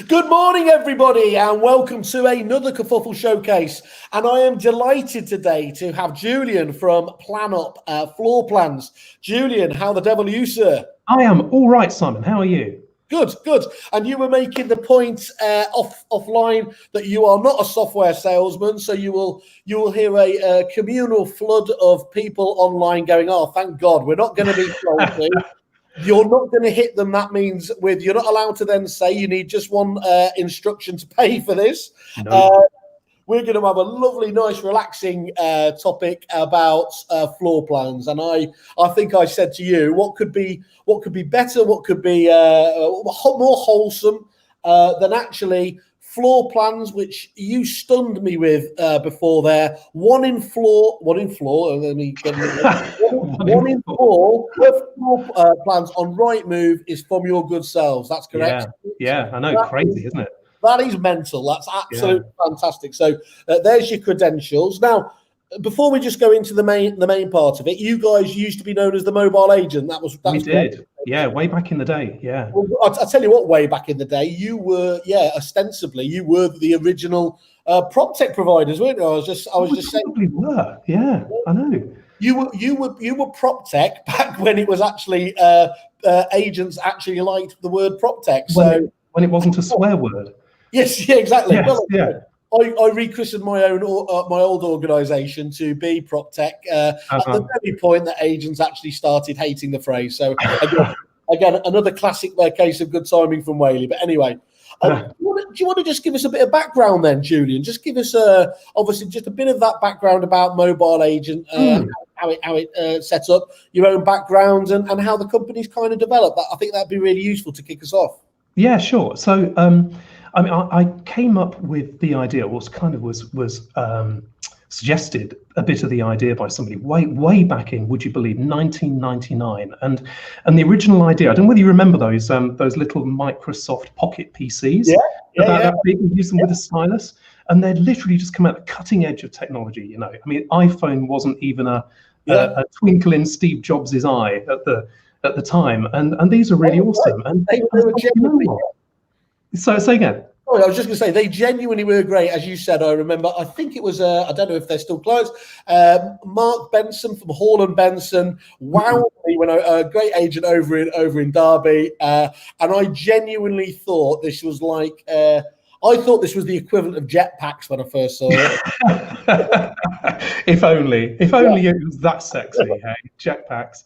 Good morning, everybody, and welcome to another Kerfuffle Showcase. And I am delighted today to have Julian from PlanUp Floor Plans. Julian, how the devil are you, sir? I am all right, Simon. How are you? Good, good. And you were making the point offline that you are not a software salesman, so you will hear a communal flood of people online going, "Oh, thank God, we're not going to be sold to." You're not going to hit them. That means you're not allowed to then say you need just one instruction to pay for this. No. We're going to have a lovely, nice, relaxing topic about floor plans. And I think I said to you, what could be better, what could be more wholesome than actually floor plans, which you stunned me with before there. One in four plans on Rightmove is from your good selves. That's correct. Yeah, I know. Crazy, isn't it? That is mental. That's absolutely fantastic. So there's your credentials. Now, before we just go into the main part of it, you guys used to be known as the mobile agent. We did. Yeah, way back in the day. Yeah. Well, I'll tell you what, way back in the day, you were, ostensibly, you were the original prop tech providers, weren't you? I was just saying. Probably were. Yeah, I know. You were prop tech back when it was actually agents actually liked the word prop tech. So when it wasn't a swear word. Yes, yeah, exactly. Yes, well, yeah. I rechristened my old organisation to be prop tech at the very point that agents actually started hating the phrase. So again, another classic case of good timing from Whaley. But anyway, do you want to just give us a bit of background then, Julian? Just give us obviously just a bit of that background about mobile agent, how it sets up, your own background, and how the company's kind of developed. I think that'd be really useful to kick us off. Yeah, sure. So, I came up with the idea, was suggested a bit of the idea by somebody way back in, would you believe, 1999, and the original idea. I don't know whether you remember those little Microsoft Pocket PCs. That big, you use them with a stylus, and they'd literally just come out the cutting edge of technology. You know, I mean, iPhone wasn't even a twinkle in Steve Jobs' eye at the time, and these are really awesome. And they were genuinely. So say again. Oh, I was just going to say they genuinely were great, as you said. I remember. I think it was. I don't know if they're still clients. Mark Benson from Hall and Benson wowed me when a great agent over in Derby, and I genuinely thought this was like. I thought this was the equivalent of jetpacks when I first saw it. If only it was that sexy, hey? Jetpacks.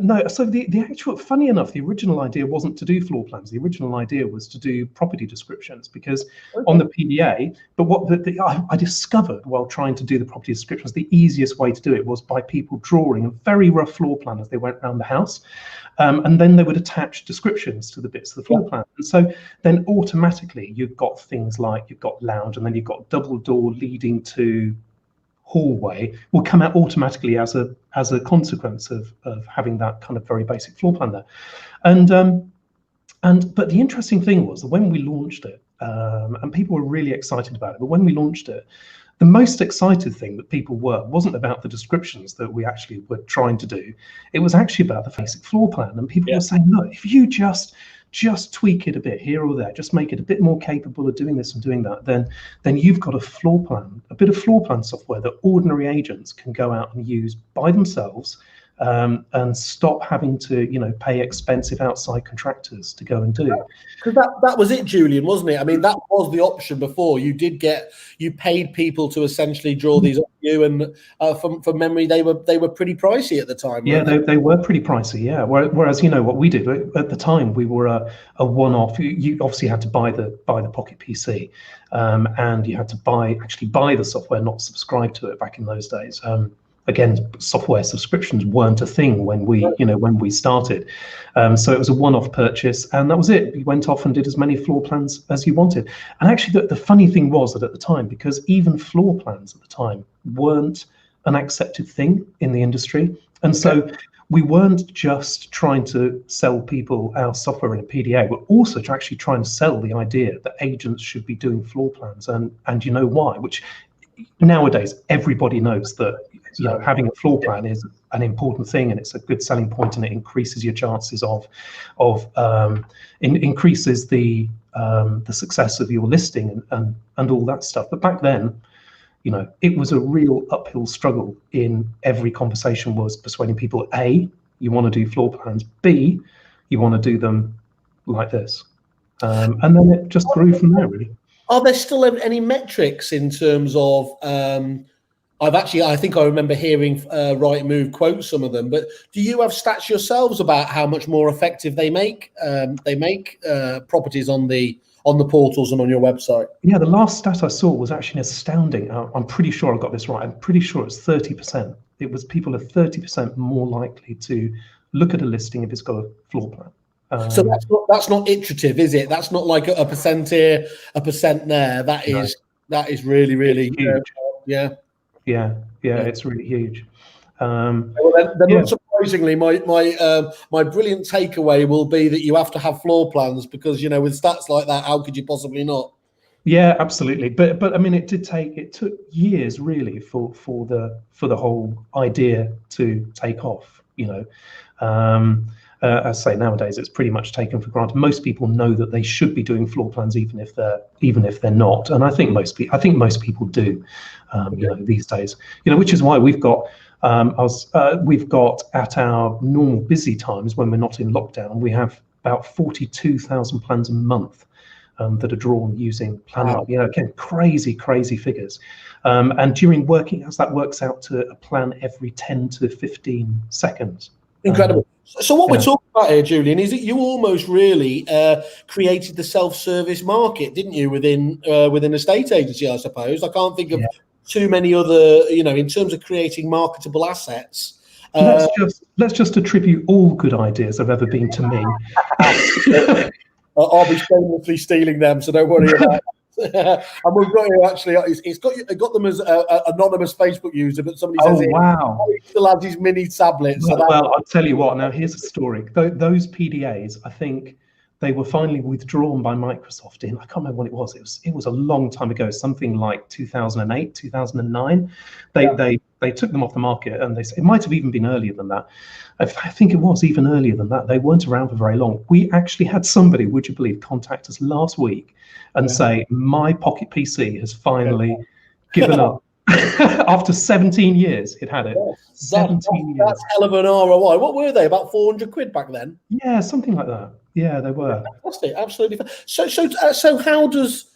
No, so the actual, funny enough, the original idea wasn't to do floor plans. The original idea was to do property descriptions, because on the PDA, but what I discovered while trying to do the property descriptions, the easiest way to do it was by people drawing a very rough floor plan as they went around the house. And then they would attach descriptions to the bits of the floor plan. And so then automatically you've got things like you've got lounge, and then you've got double door leading to hallway will come out automatically as a consequence of having that kind of very basic floor plan there. But the interesting thing was that when we launched it, and people were really excited about it, but when we launched it, the most excited thing that people wasn't about the descriptions that we actually were trying to do. It was actually about the basic floor plan. And people were saying, look, if you just tweak it a bit here or there, just make it a bit more capable of doing this and doing that, then you've got a bit of floor plan software that ordinary agents can go out and use by themselves, and stop having to, pay expensive outside contractors to go and do. Because that was it, Julian, wasn't it? I mean, that was the option before. You paid people to essentially draw these on you, and from memory, they were pretty pricey at the time. Yeah, they were pretty pricey. Yeah. Whereas what we did at the time, we were a one-off. You obviously had to buy the Pocket PC, and you had to buy the software, not subscribe to it back in those days. Again, software subscriptions weren't a thing when we started. So it was a one-off purchase, and that was it. You went off and did as many floor plans as you wanted. And actually, the funny thing was that at the time, because even floor plans at the time weren't an accepted thing in the industry, and so we weren't just trying to sell people our software in a PDA, we're also actually trying to sell the idea that agents should be doing floor plans, and you know why? Which nowadays everybody knows that having a floor plan is an important thing, and it's a good selling point, and it increases your chances of increases the the success of your listing and all that stuff. But back then, you know, it was a real uphill struggle. In every conversation was persuading people, A, you want to do floor plans, B, you want to do them like this. And then it just grew from there, really. Are there still any metrics in terms of, I think I remember hearing Rightmove quote some of them, but do you have stats yourselves about how much more effective they make properties on the portals and on your website? Yeah, the last stat I saw was actually astounding. I'm pretty sure I got this right. I'm pretty sure it's 30%. It was people are 30% more likely to look at a listing if it's got a floor plan. So that's not iterative, is it? That's not like a percent here, a percent there. That is really huge. Yeah, it's really huge. Not surprisingly, my brilliant takeaway will be that you have to have floor plans, because, you know, with stats like that, how could you possibly not? Yeah, absolutely. But I mean, it took years really for the whole idea to take off. You know, as I say, nowadays it's pretty much taken for granted. Most people know that they should be doing floor plans, even if they're not. And I think most people do. You know, these days. You know, which is why we've got. We've got at our normal busy times when we're not in lockdown, we have about 42,000 plans a month that are drawn using PlanUp. Wow. You know, again, crazy figures. And during working hours, that works out to a plan every 10 to 15 seconds. Incredible. So what we're talking about here, Julian, is that you almost really created the self-service market, didn't you, within a estate agency, I suppose? I can't think of too many other, you know, in terms of creating marketable assets. Let's just attribute all good ideas have ever been to me. I'll be shamelessly stealing them, so don't worry about it. And we've got here actually. It's got them as an anonymous Facebook user, but somebody says, "Oh wow, he still has his mini tablet." Well, I'll tell you what. Now here's a story. Those PDAs, I think they were finally withdrawn by Microsoft in, I can't remember when it was. It was a long time ago, something like 2008, 2009. They took them off the market, and it might have even been earlier than that. I think it was even earlier than that. They weren't around for very long. We actually had somebody, would you believe, contact us last week and say, my Pocket PC has finally given up. After 17 years, it had it. 17 years. That's hell of an ROI. What were they? About 400 quid back then? Yeah, something like that. Yeah, they were. Fantastic, absolutely. So how does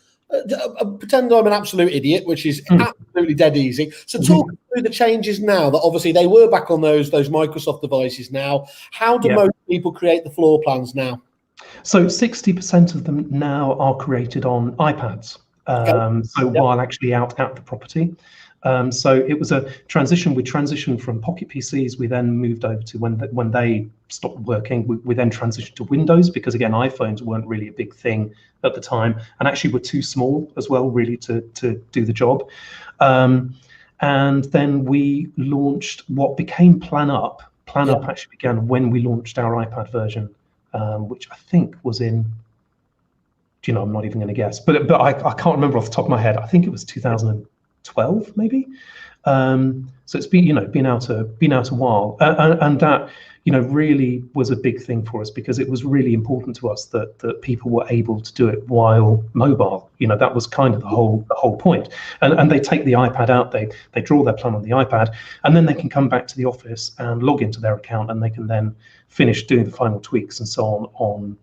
pretend I'm an absolute idiot, which is absolutely dead easy. So talk through the changes now that obviously they were back on those Microsoft devices now. How do most people create the floor plans now? So 60% of them now are created on iPads. While actually out at the property. So it was a transition. We transitioned from Pocket PCs. We then moved over to when they stopped working. We then transitioned to Windows, because again, iPhones weren't really a big thing at the time, and actually were too small as well, really, to do the job. And then we launched what became PlanUp. PlanUp actually began when we launched our iPad version, which I think was in. You know, I'm not even going to guess, but I can't remember off the top of my head. I think it was 2012, maybe. So it's been out a while, and that, you know, really was a big thing for us, because it was really important to us that people were able to do it while mobile. You know, that was kind of the whole point. And they take the iPad out, they draw their plan on the iPad, and then they can come back to the office and log into their account, and they can then finish doing the final tweaks and so on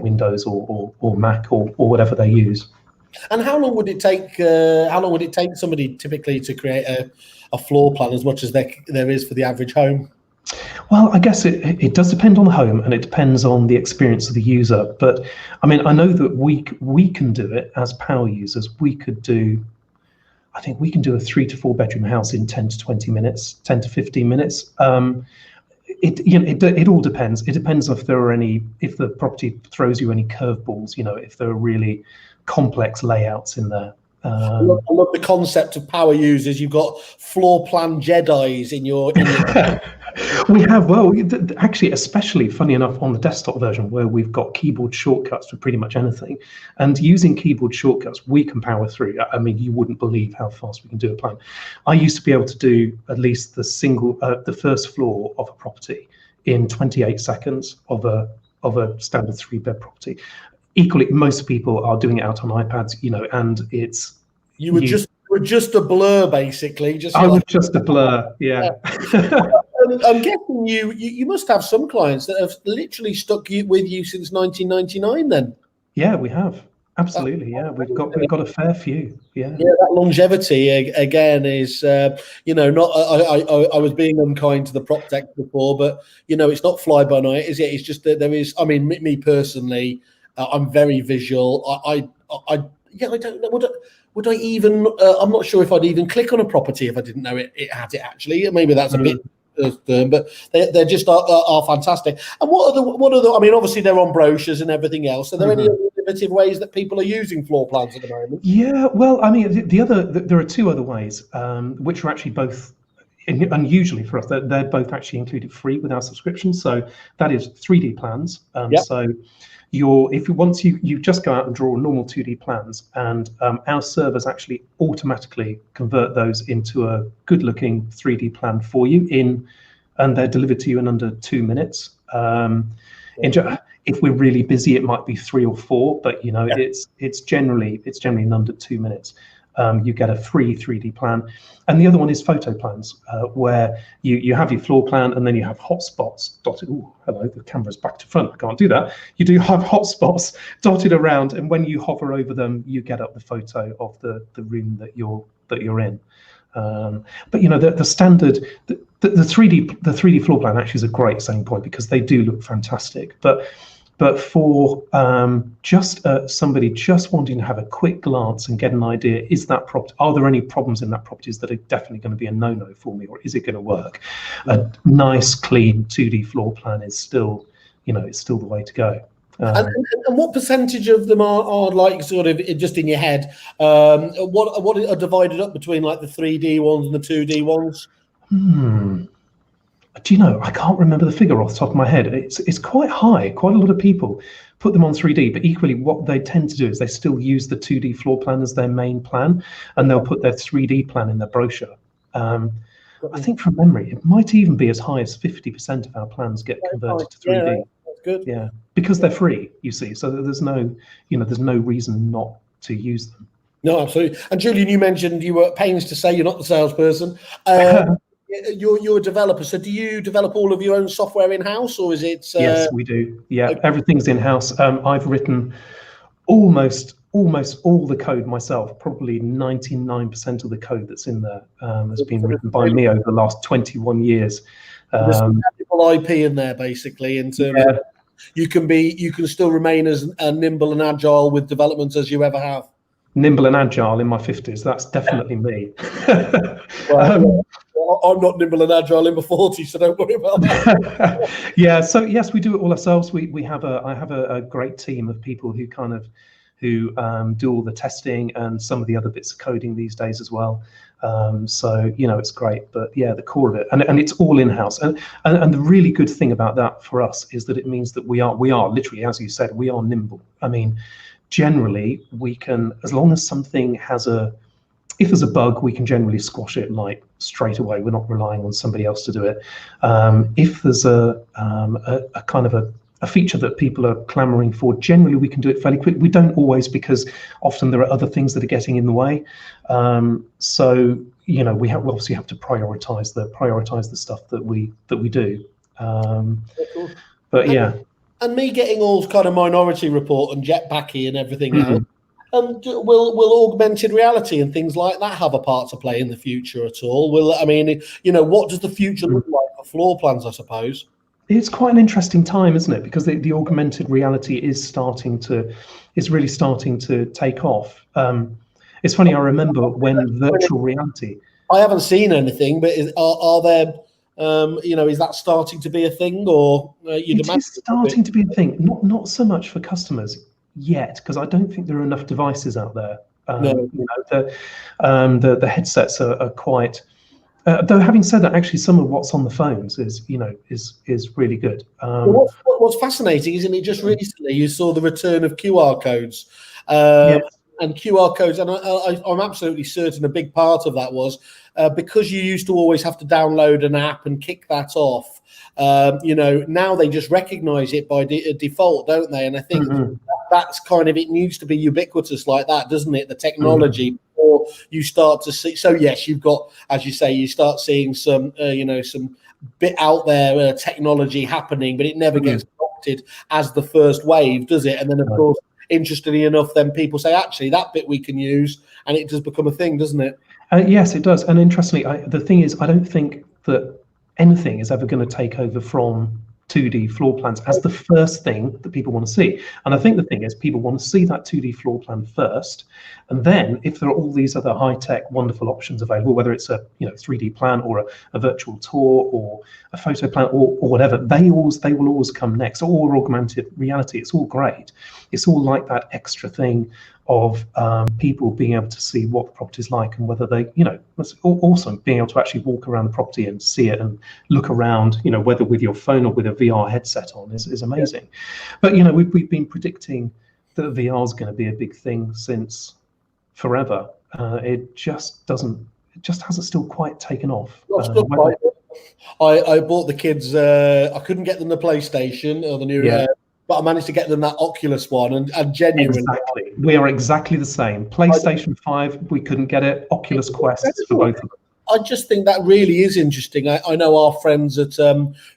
Windows or Mac or whatever they use. And how long would it take? Somebody typically to create a floor plan, as much as there is for the average home? Well, I guess it does depend on the home, and it depends on the experience of the user. But I mean, I know that we can do it as power users. I think we can do a 3 to 4 bedroom house in 10 to 20 minutes, 10 to 15 minutes. It all depends. It depends if the property throws you any curveballs. You know, if there are really complex layouts in there. I love the concept of power users. You've got floor plan Jedis in your. We have, actually, especially funny enough on the desktop version, where we've got keyboard shortcuts for pretty much anything, and using keyboard shortcuts, we can power through. I mean, you wouldn't believe how fast we can do a plan. I used to be able to do at least the first floor of a property in 28 seconds of a standard 3-bed property. equally, most people are doing it out on iPads, and it's you were just a blur, basically. I was just a blur, yeah. I'm guessing you must have some clients that have literally stuck with you since 1999. Then. Yeah, we have. Absolutely, yeah. We've got a fair few. Yeah. Yeah, that longevity again is, not. I was being unkind to the prop tech before, but it's not fly by night, is it? It's just that there is. I mean, me personally, I'm very visual. I don't know. Would I even? I'm not sure if I'd even click on a property if I didn't know it had it. Actually, maybe that's a bit. But they just are fantastic. And what are the? I mean, obviously they're on brochures and everything else. Are there any innovative ways that people are using floor plans at the moment? Yeah, well, I mean, there are two other ways, which are actually both unusually for us. They're both actually included free with our subscription. So that is 3D plans. So once you just go out and draw normal 2D plans, and our servers actually automatically convert those into a good-looking 3D plan for you and they're delivered to you in under 2 minutes. If we're really busy, it might be 3 or 4, but it's generally in under 2 minutes. You get a free 3D plan. And the other one is photo plans, where you have your floor plan and then you have hotspots dotted. Oh, hello, the camera's back to front. I can't do that. You do have hotspots dotted around, and when you hover over them, you get up the photo of the room that you're in. But the standard, the 3D floor plan actually is a great selling point because they do look fantastic. But for just somebody just wanting to have a quick glance and get an idea, are there any problems in that properties that are definitely going to be a no-no for me, or is it going to work? A nice, clean 2D floor plan is still, it's still the way to go. And what percentage of them are like sort of just in your head? What are divided up between like the 3D ones and the 2D ones? Do you know, I can't remember the figure off the top of my head. It's quite high. Quite a lot of people put them on 3D, but equally what they tend to do is they still use the 2D floor plan as their main plan, and they'll put their 3D plan in their brochure. I think from memory, it might even be as high as 50% of our plans get converted to 3D. Yeah, that's good. Yeah, because they're free, you see, so there's no reason not to use them. No, absolutely. And Julian, you mentioned you were at pains to say you're not the salesperson. You're a developer, so do you develop all of your own software in-house, or is it? Yes, we do. Yeah, everything's in-house. I've written almost all the code myself. Probably 99% of the code that's in there has been written by me over the last 21 years. There's some technical IP in there, basically, in terms of you can still remain as nimble and agile with development as you ever have. Nimble and agile in my 50s. That's definitely me. I'm not nimble and agile in my 40s, so don't worry about that. Yeah. So yes, we do it all ourselves. I have a great team of people who do all the testing and some of the other bits of coding these days as well. So it's great. But yeah, the core of it, and it's all in-house. And the really good thing about that for us is that it means that we are literally, as you said, we are nimble. I mean, generally we can, as long as something if there's a bug, we can generally squash it like straight away. We're not relying on somebody else to do it. If there's a kind of a feature that people are clamoring for, generally we can do it fairly quick. We don't always, because often there are other things that are getting in the way. So we obviously have to prioritize the stuff that we do. But yeah. And me getting all kind of Minority Report and Jetpacky and everything else. Will augmented reality and things like that have a part to play in the future at all? What does the future look like for floor plans, I suppose? It's quite an interesting time, isn't it? Because the augmented reality is really starting to take off. It's funny, I remember when virtual reality. I haven't seen anything, but are there? Is that starting to be a thing, or it is starting to be a thing? Not so much for customers yet, because I don't think there are enough devices out there. The headsets are quite. Though having said that, actually, some of what's on the phones is really good. What's fascinating, isn't it? Just recently, you saw the return of QR codes, and QR codes, and I'm absolutely certain a big part of that was because you used to always have to download an app and kick that off. Now they just recognise it by default, don't they? And I think that's kind of, it needs to be ubiquitous like that, doesn't it? The technology, Mm. before you start to see. So yes, you've got, as you say, you start seeing some, some bit out there technology happening, but it never gets adopted as the first wave, does it? And then of course, interestingly enough, then people say, actually, that bit we can use, and it does become a thing, doesn't it? Yes, it does. And interestingly, the thing is, I don't think that anything is ever going to take over from 2D floor plans as the first thing that people want to see. And I think the thing is, people want to see that 2D floor plan first, and then if there are all these other high-tech, wonderful options available, whether it's a 3D plan or a virtual tour or a photo plan or whatever, they will always come next. Or augmented reality, it's all great. It's all like that extra thing of people being able to see what the property is like and whether they, it's awesome being able to actually walk around the property and see it and look around, whether with your phone or with a VR headset on is amazing. But, we've been predicting that VR is going to be a big thing since forever. It just hasn't still quite taken off. I bought the kids, I couldn't get them the PlayStation or the new, but I managed to get them that Oculus one, and genuinely. Exactly. We are exactly the same. PlayStation 5, we couldn't get it. Oculus Quests for both of them. I just think that really is interesting. I know our friends at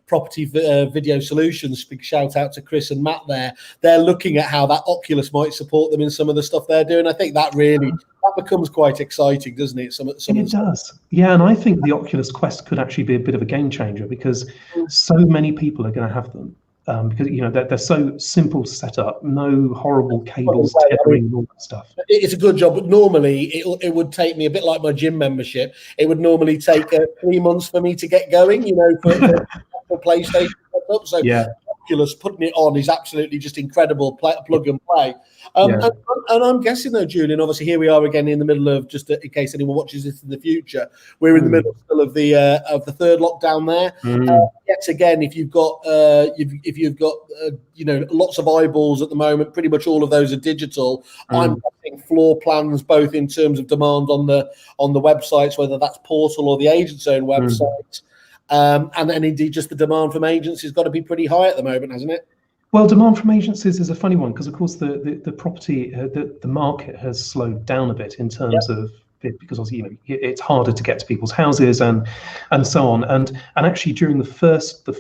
Property Video Solutions, big shout out to Chris and Matt there. They're looking at how that Oculus might support them in some of the stuff they're doing. I think that really, that becomes quite exciting, doesn't it? It does. Yeah, and I think the Oculus Quest could actually be a bit of a game changer because so many people are going to have them. Because they're so simple to set up, no horrible cables tethering and all that stuff. It's a good job, but normally it would take me a bit like my gym membership. It would normally take 3 months for me to get going, for PlayStation setup. So Oculus putting it on is absolutely just incredible. Plug and play. And I'm guessing though, Julian, obviously here we are again in the middle of, just in case anyone watches this in the future, we're in the middle still of the third lockdown there. Yet again, if you've got lots of eyeballs at the moment, pretty much all of those are digital. I'm getting floor plans both in terms of demand on the websites, whether that's Portal or the agent's own website. And then indeed just the demand from agents has got to be pretty high at the moment, hasn't it? Well, demand from agencies is a funny one because, of course, the property, the market has slowed down a bit in terms of it, because obviously it's harder to get to people's houses and so on. And actually during the first big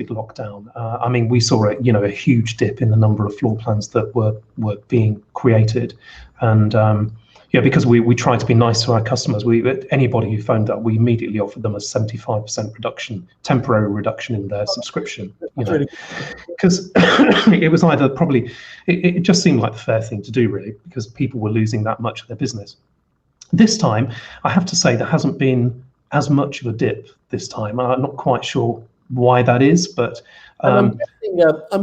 lockdown, we saw a huge dip in the number of floor plans that were being created, and because we try to be nice to our customers. Anybody who phoned up, we immediately offered them a 75% reduction, temporary reduction in their subscription. Because it was either probably it just seemed like the fair thing to do, really, because people were losing that much of their business. This time, I have to say there hasn't been as much of a dip this time. I'm not quite sure why that is, but. I'm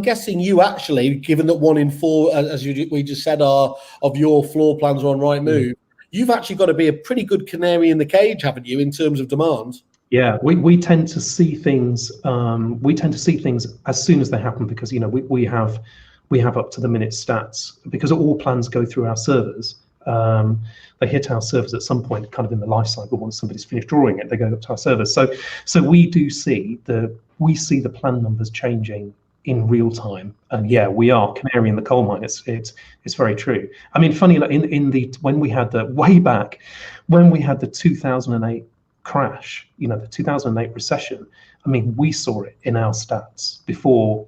guessing you actually, given that 1 in 4, as we just said, of your floor plans are on Rightmove, you've actually got to be a pretty good canary in the cage, haven't you, in terms of demand? Yeah, we tend to see things. We tend to see things as soon as they happen because we have up to the minute stats because all plans go through our servers. They hit our servers at some point, kind of in the life cycle. Once somebody's finished drawing it, they go up to our servers. So we do see the plan numbers changing in real time, and we are canary in the coal mine. It's very true. Funny when we had the 2008 crash, the 2008 recession. We saw it in our stats before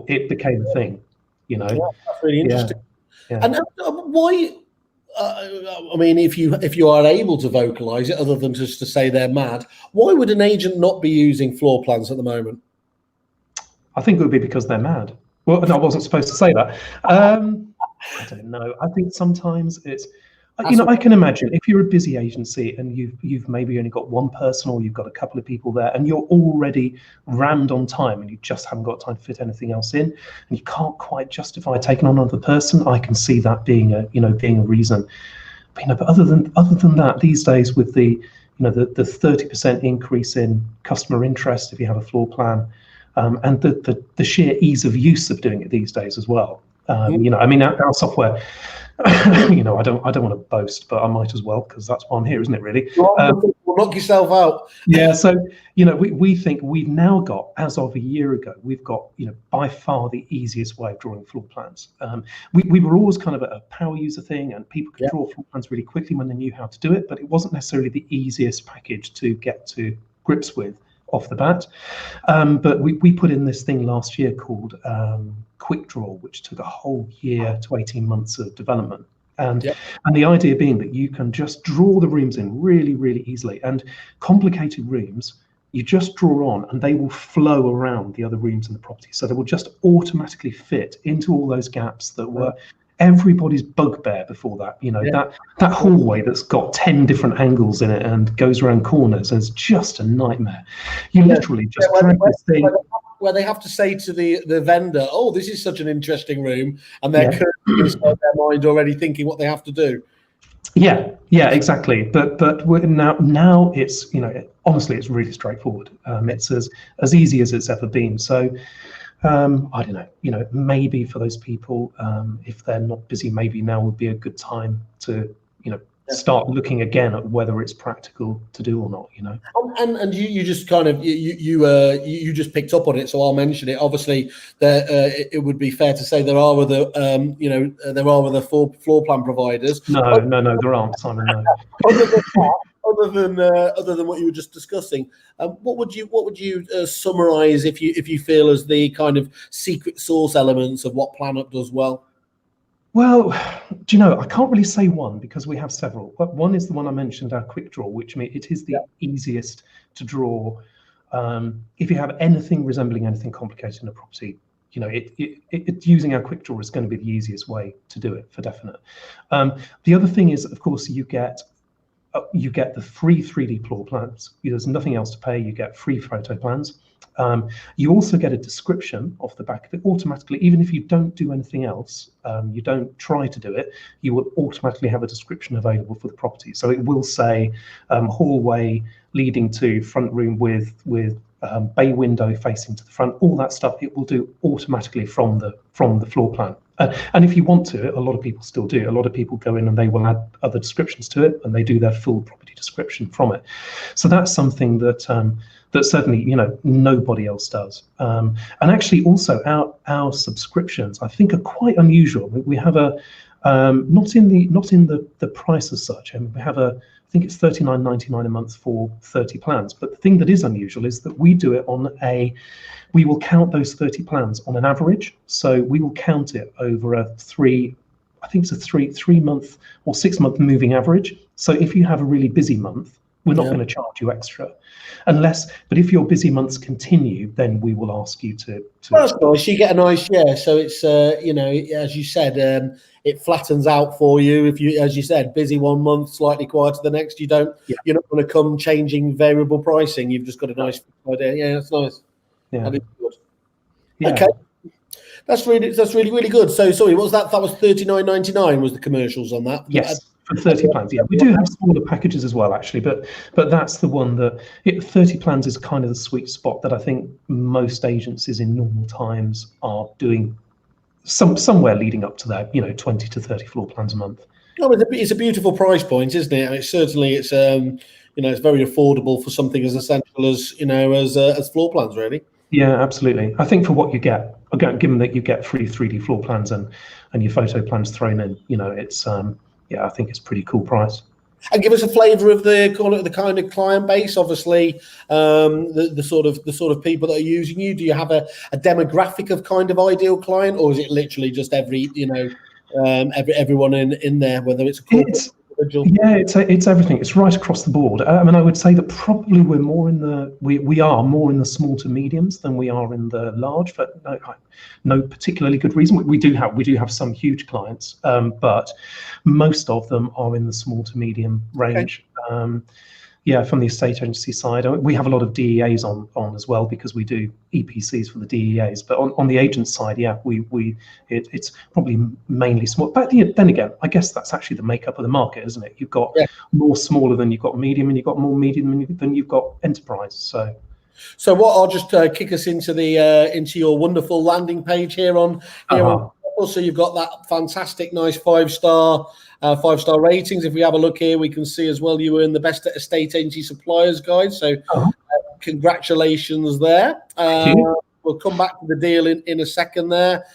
it became a thing. That's really interesting. Yeah. And why? If you are able to vocalize it, other than just to say they're mad, why would an agent not be using floor plans at the moment? I think it would be because they're mad. Well, no, I wasn't supposed to say that. I don't know. I think sometimes it's. I can imagine if you're a busy agency and you've maybe only got one person or you've got a couple of people there and you're already rammed on time and you just haven't got time to fit anything else in and you can't quite justify taking on another person. I can see that being a reason. But other than that, these days with the 30% increase in customer interest if you have a floor plan, and the sheer ease of use of doing it these days as well. Our software. You know, I don't want to boast, but I might as well, because that's why I'm here, isn't it? Really. Knock yourself out. Yeah. So, you know, we think we've now got, as of a year ago, we've got, you know, by far the easiest way of drawing floor plans. We were always kind of a power user thing, and people could draw floor plans really quickly when they knew how to do it, but it wasn't necessarily the easiest package to get to grips with off the bat. But we put in this thing last year called Quick Draw, which took a whole year to 18 months of development. And the idea being that you can just draw the rooms in really, really easily. And complicated rooms, you just draw on and they will flow around the other rooms in the property. So they will just automatically fit into all those gaps that were everybody's bugbear before that. You know, that hallway that's got 10 different angles in it and goes around corners is just a nightmare. You literally just drag this thing. Where they have to say to the vendor, "Oh, this is such an interesting room," and they're currently inside their mind already thinking what they have to do. Yeah, exactly. But now it's, you know, honestly, it's really straightforward. It's as easy as it's ever been. So I don't know, you know, maybe for those people, if they're not busy, maybe now would be a good time to, you know, start looking again at whether it's practical to do or not, you know. And you just kind of you just picked up on it, so I'll mention it. Obviously, it would be fair to say there are other there are other floor plan providers. No, there aren't, Simon. No. Other than what you were just discussing, what would you summarize if you feel as the kind of secret sauce elements of what PlanUp does well? Well, do you know, I can't really say one because we have several. But one is the one I mentioned, our Quick Draw, which means it is the easiest to draw. If you have anything resembling anything complicated in a property, you know, using our Quick Draw is going to be the easiest way to do it for definite. The other thing is, of course, you get the free 3D floor plans. There's nothing else to pay. You get free photo plans. You also get a description off the back of it automatically. Even if you don't do anything else, you don't try to do it, you will automatically have a description available for the property. So it will say hallway leading to front room with bay window facing to the front, all that stuff. It will do automatically from the floor plan. And if you want to, a lot of people still do. A lot of people go in and they will add other descriptions to it, and they do their full property description from it. So that's something that that certainly, you know, nobody else does. And actually, also our subscriptions, I think, are quite unusual. We have a not in the price as such, and we have I think it's $39.99 a month for 30 plans. But the thing that is unusual is that we do it we will count those 30 plans on an average. So we will count it over I think it's a 3 month or 6 month moving average. So if you have a really busy month, we're not going to charge you extra, but if your busy months continue, then we will ask you to. Well, that's nice. You get a nice so it's you know, as you said, it flattens out for you. If you, as you said, busy one month, slightly quieter the next, you're not going to come changing variable pricing. You've just got a nice idea. Yeah, that's nice. Yeah, that is good. Yeah. Okay. That's really good. So sorry, what was that? That was $39.99 was the commercials on that? Yes, for 30 plans. Yeah, we do have smaller packages as well, actually, but that's the one that 30 plans is kind of the sweet spot that I think most agencies in normal times are doing somewhere leading up to that, you know, 20 to 30 floor plans a month. Oh, it's a beautiful price point, isn't it? I mean, certainly it's you know, it's very affordable for something as essential as, you know, as floor plans, really. Yeah, absolutely. I think for what you get, given that you get free 3D floor plans and your photo plans thrown in, you know, it's I think it's a pretty cool price. And give us a flavour of the kind of client base. Obviously, the sort of people that are using you. Do you have a demographic of kind of ideal client, or is it literally just everyone in there, whether it's a corporate? Yeah, it's everything. It's right across the board. I mean, I would say that probably we are more in the small to mediums than we are in the large, for no particularly good reason. We do have some huge clients, but most of them are in the small to medium range. Okay. From the estate agency side, we have a lot of DEAs on as well, because we do EPCs for the DEAs. But on the agent side, it's probably mainly small. But then again, I guess that's actually the makeup of the market, isn't it? You've got more smaller than you've got medium, and you've got more medium than you've got enterprise. So what I'll just kick us into your wonderful landing page here on Also, you've got that fantastic, nice five-star ratings. If we have a look here, we can see as well you earn the best estate agency suppliers guide. So, congratulations there. We'll come back to the deal in a second there.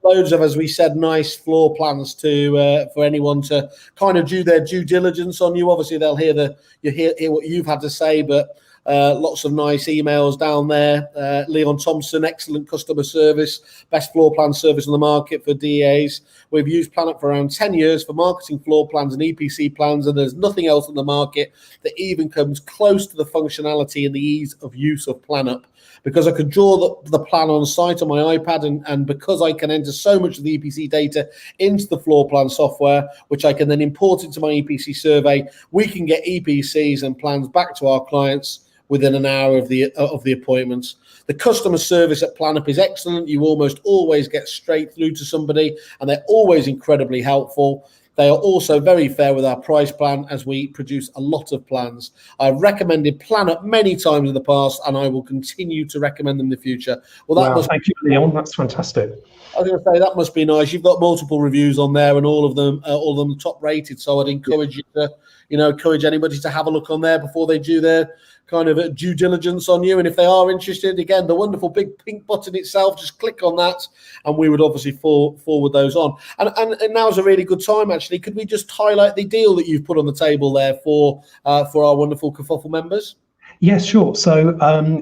Loads of, as we said, nice floor plans to for anyone to kind of do their due diligence on you. Obviously, they'll hear what you've had to say, but lots of nice emails down there. Leon Thompson, excellent customer service, best floor plan service on the market for DAs. We've used PlanUp for around 10 years for marketing floor plans and EPC plans, and there's nothing else on the market that even comes close to the functionality and the ease of use of PlanUp. Because I could draw the plan on site on my iPad, and because I can enter so much of the EPC data into the floor plan software, which I can then import into my EPC survey, we can get EPCs and plans back to our clients within an hour of the appointments. The customer service at PlanUp is excellent. You almost always get straight through to somebody, and they're always incredibly helpful. They are also very fair with our price plan, as we produce a lot of plans. I've recommended PlanUp many times in the past, and I will continue to recommend them in the future. Well, thank you, Leon. That's fantastic. I was going to say that must be nice. You've got multiple reviews on there, and all of them top rated. So I'd encourage you to, encourage anybody to have a look on there before they do their kind of due diligence on you. And if they are interested, again, the wonderful big pink button itself, just click on that, and we would obviously forward those on. And now's a really good time, actually. Could we just highlight the deal that you've put on the table there for our wonderful Kerfuffle members? Yes, sure. So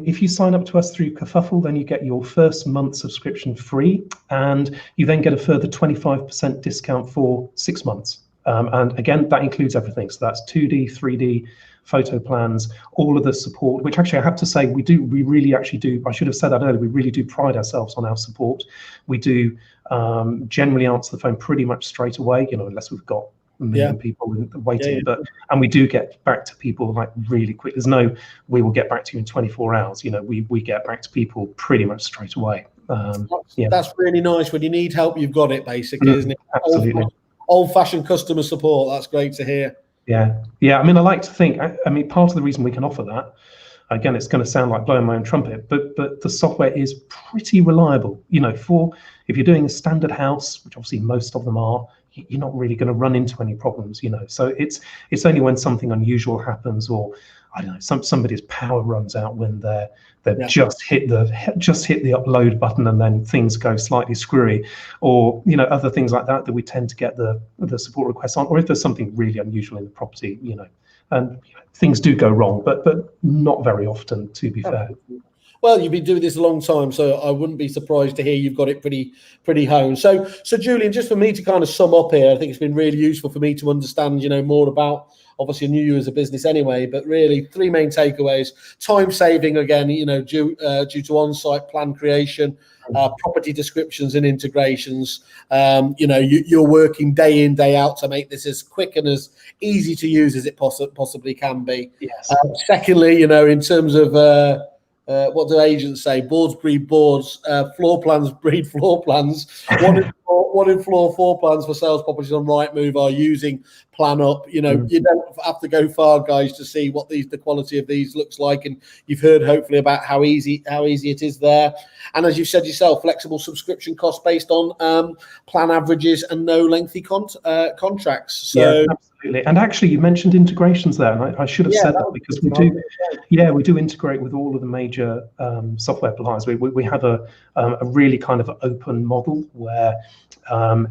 if you sign up to us through Kerfuffle, then you get your first month subscription free, and you then get a further 25% discount for 6 months. And again, that includes everything. So that's 2D, 3D, photo plans, all of the support, which actually I have to say we really actually do. I should have said that earlier. We really do pride ourselves on our support. We do generally answer the phone pretty much straight away, unless we've got a million people waiting. And we do get back to people like really quick. There's no, we will get back to you in 24 hours. We get back to people pretty much straight away. That's really nice. When you need help, you've got it, basically, isn't it? Absolutely. Old-fashioned customer support. That's great to hear. Yeah. I mean, I like to think, part of the reason we can offer that, again, it's going to sound like blowing my own trumpet, but the software is pretty reliable. If you're doing a standard house, which obviously most of them are, you're not really going to run into any problems. So it's only when something unusual happens, or I don't know, somebody's power runs out when they've just hit the upload button, and then things go slightly screwy, or other things like that we tend to get the support requests on, or if there's something really unusual in the property, and things do go wrong, but not very often, to be fair. Well, you've been doing this a long time, so I wouldn't be surprised to hear you've got it pretty honed. So Julian, just for me to kind of sum up here, I think it's been really useful for me to understand, more about, obviously I knew you as a business anyway, but really 3 main takeaways: time saving, again, due to on-site plan creation, property descriptions and integrations. You're working day in, day out to make this as quick and as easy to use as it possibly can be. Yes. Secondly, in terms of what do agents say? Boards breed boards. Floor plans breed floor plans. One in floor plans for sales properties on Rightmove are using PlanUp. You don't have to go far, guys, to see what the quality of these looks like, and you've heard hopefully about how easy it is there. And as you said yourself, flexible subscription costs based on plan averages and no lengthy contracts. So. Yeah, absolutely. And actually, you mentioned integrations there, and I should have said that because we do. Yeah, we do integrate with all of the major software providers. We have a really kind of open model where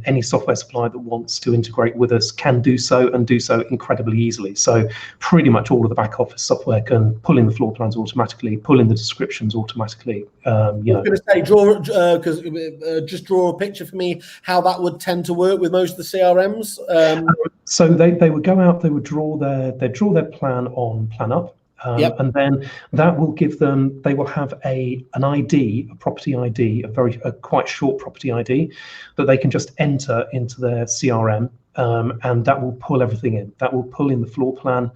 any software supplier that wants to integrate with us can do so, and do so incredibly easily. So pretty much all of the back office software can pull in the floor plans automatically, pull in the descriptions automatically. I was going to say, just draw a picture for me how that would tend to work with most of the CRMs. So they would go out, they would draw their plan on PlanUp. And then that will give them, they will have an ID, a property ID, a quite short property ID that they can just enter into their CRM, and that will pull everything in. That will pull in the floor plan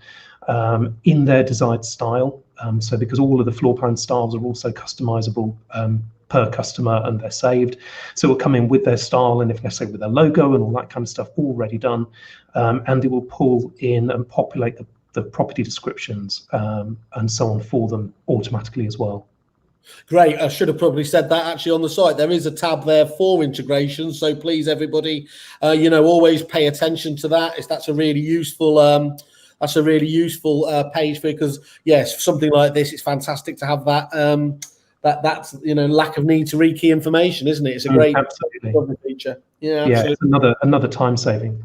in their desired style. So because all of the floor plan styles are also customizable per customer, and they're saved. So it will come in with their style, and if necessary with their logo and all that kind of stuff already done, and it will pull in and populate the property descriptions and so on for them automatically as well. Great. I should have probably said that actually on the site. There is a tab there for integration. So please, everybody, always pay attention to that. That's a really useful page for, because yes, something like this, it's fantastic to have that. That's lack of need to rekey information, isn't it? It's a great feature. Yeah, absolutely. It's another time saving.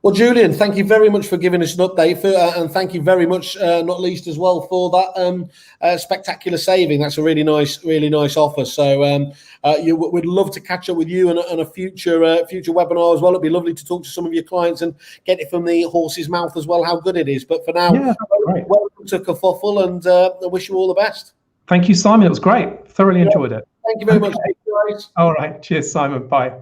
Well, Julian, thank you very much for giving us an update, and thank you very much, not least as well, for that spectacular saving. That's a really nice offer. So we'd love to catch up with you on a future webinar as well. It'd be lovely to talk to some of your clients and get it from the horse's mouth as well, how good it is. But for now, welcome to Kerfuffle, and I wish you all the best. Thank you, Simon. It was great. Thoroughly enjoyed it. Thank you very much. All right. Cheers, Simon. Bye.